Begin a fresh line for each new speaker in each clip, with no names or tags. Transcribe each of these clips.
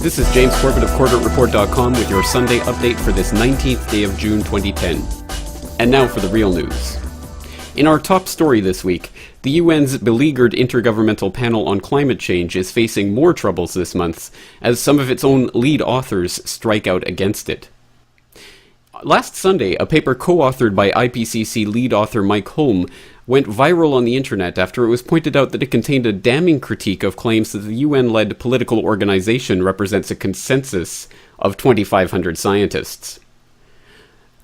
This is James Corbett of CorbettReport.com with your Sunday update for this 19th day of June 2010. And now for the real news. In our top story this week, the UN's beleaguered Intergovernmental Panel on Climate Change is facing more troubles this month, as some of its own lead authors strike out against it. Last Sunday, a paper co-authored by IPCC lead author Mike Holm went viral on the internet after it was pointed out that it contained a damning critique of claims that the UN-led political organization represents a consensus of 2,500 scientists.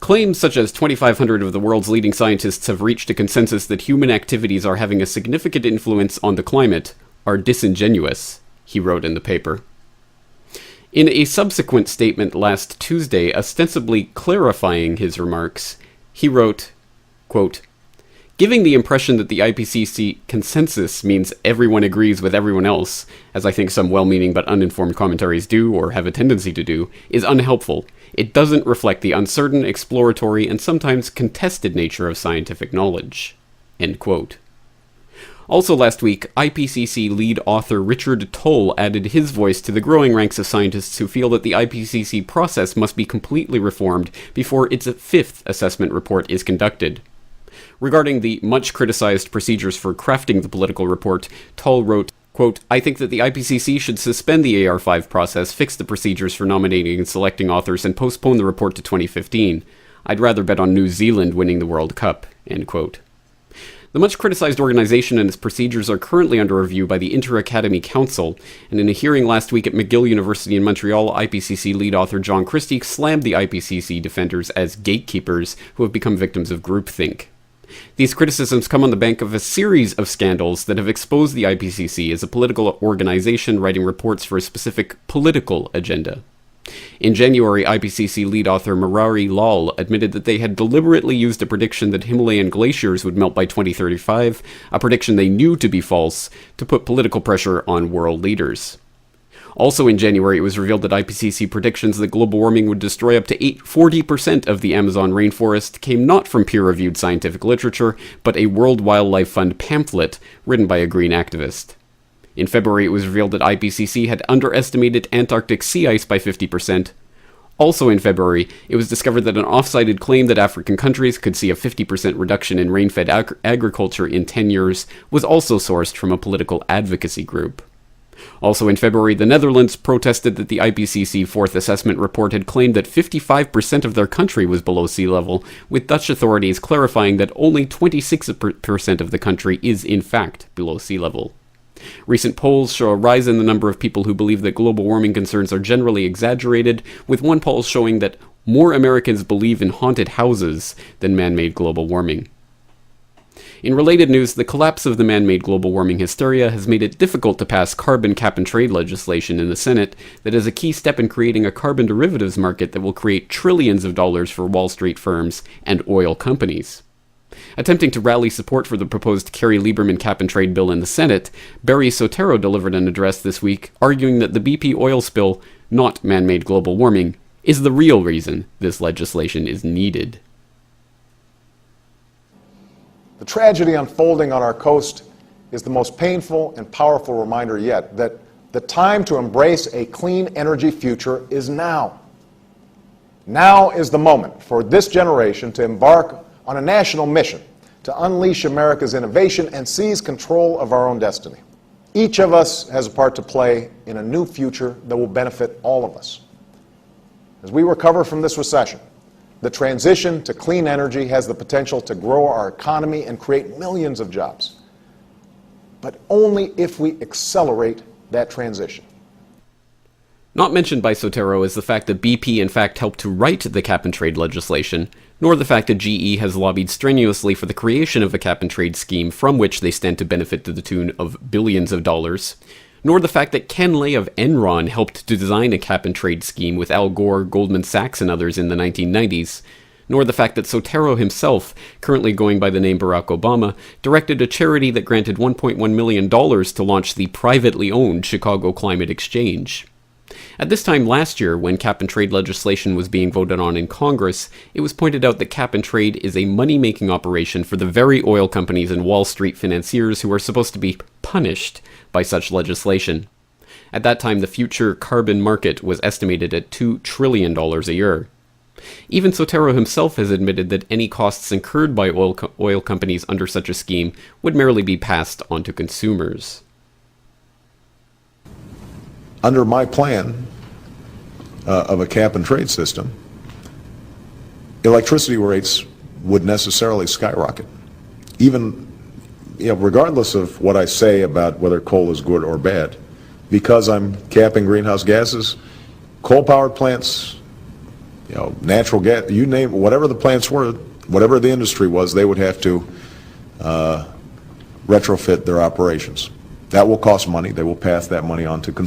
Claims such as 2,500 of the world's leading scientists have reached a consensus that human activities are having a significant influence on the climate are disingenuous, he wrote in the paper. In a subsequent statement last Tuesday, ostensibly clarifying his remarks, he wrote, quote, "Giving the impression that the IPCC consensus means everyone agrees with everyone else, as I think some well-meaning but uninformed commentaries do or have a tendency to do, is unhelpful. It doesn't reflect the uncertain, exploratory, and sometimes contested nature of scientific knowledge." End quote. Also last week, IPCC lead author Richard Toll added his voice to the growing ranks of scientists who feel that the IPCC process must be completely reformed before its fifth assessment report is conducted. Regarding the much-criticized procedures for crafting the political report, Toll wrote, quote, "I think that the IPCC should suspend the AR5 process, fix the procedures for nominating and selecting authors, and postpone the report to 2015. I'd rather bet on New Zealand winning the World Cup." End quote. The much-criticized organization and its procedures are currently under review by the Inter-Academy Council, and in a hearing last week at McGill University in Montreal, IPCC lead author John Christie slammed the IPCC defenders as gatekeepers who have become victims of groupthink. These criticisms come on the bank of a series of scandals that have exposed the IPCC as a political organization writing reports for a specific political agenda. In January, IPCC lead author Murari Lal admitted that they had deliberately used a prediction that Himalayan glaciers would melt by 2035, a prediction they knew to be false, to put political pressure on world leaders. Also in January, it was revealed that IPCC predictions that global warming would destroy up to 40% of the Amazon rainforest came not from peer-reviewed scientific literature, but a World Wildlife Fund pamphlet written by a green activist. In February, it was revealed that IPCC had underestimated Antarctic sea ice by 50%. Also in February, it was discovered that an off-cited claim that African countries could see a 50% reduction in rain-fed agriculture in 10 years was also sourced from a political advocacy group. Also in February, the Netherlands protested that the IPCC Fourth Assessment Report had claimed that 55% of their country was below sea level, with Dutch authorities clarifying that only 26% of the country is in fact below sea level. Recent polls show a rise in the number of people who believe that global warming concerns are generally exaggerated, with one poll showing that more Americans believe in haunted houses than man-made global warming. In related news, the collapse of the man-made global warming hysteria has made it difficult to pass carbon cap-and-trade legislation in the Senate that is a key step in creating a carbon derivatives market that will create trillions of dollars for Wall Street firms and oil companies. Attempting to rally support for the proposed Kerry Lieberman cap-and-trade bill in the Senate, Barry Soetoro delivered an address this week arguing that the BP oil spill, not man-made global warming, is the real reason this legislation is needed.
The tragedy unfolding on our coast is the most painful and powerful reminder yet that the time to embrace a clean energy future is now. Now is the moment for this generation to embark on a national mission to unleash America's innovation and seize control of our own destiny. Each of us has a part to play in a new future that will benefit all of us. As we recover from this recession, the transition to clean energy has the potential to grow our economy and create millions of jobs. But only if we accelerate that transition.
Not mentioned by Soetoro is the fact that BP in fact helped to write the cap-and-trade legislation, nor the fact that GE has lobbied strenuously for the creation of a cap-and-trade scheme from which they stand to benefit to the tune of billions of dollars, nor the fact that Ken Lay of Enron helped to design a cap-and-trade scheme with Al Gore, Goldman Sachs, and others in the 1990s, nor the fact that Soetoro himself, currently going by the name Barack Obama, directed a charity that granted $1.1 million to launch the privately owned Chicago Climate Exchange. At this time last year, when cap-and-trade legislation was being voted on in Congress, it was pointed out that cap-and-trade is a money-making operation for the very oil companies and Wall Street financiers who are supposed to be punished by such legislation. At that time, the future carbon market was estimated at $2 trillion a year. Even Sotero himself has admitted that any costs incurred by oil companies under such a scheme would merely be passed on to consumers.
Under my plan of a cap and trade system, electricity rates would necessarily skyrocket. Even, regardless of what I say about whether coal is good or bad, because I'm capping greenhouse gases, coal-powered plants, natural gas, you name it, whatever the plants were, whatever the industry was, they would have to retrofit their operations. That will cost money. They will pass that money on to consumers.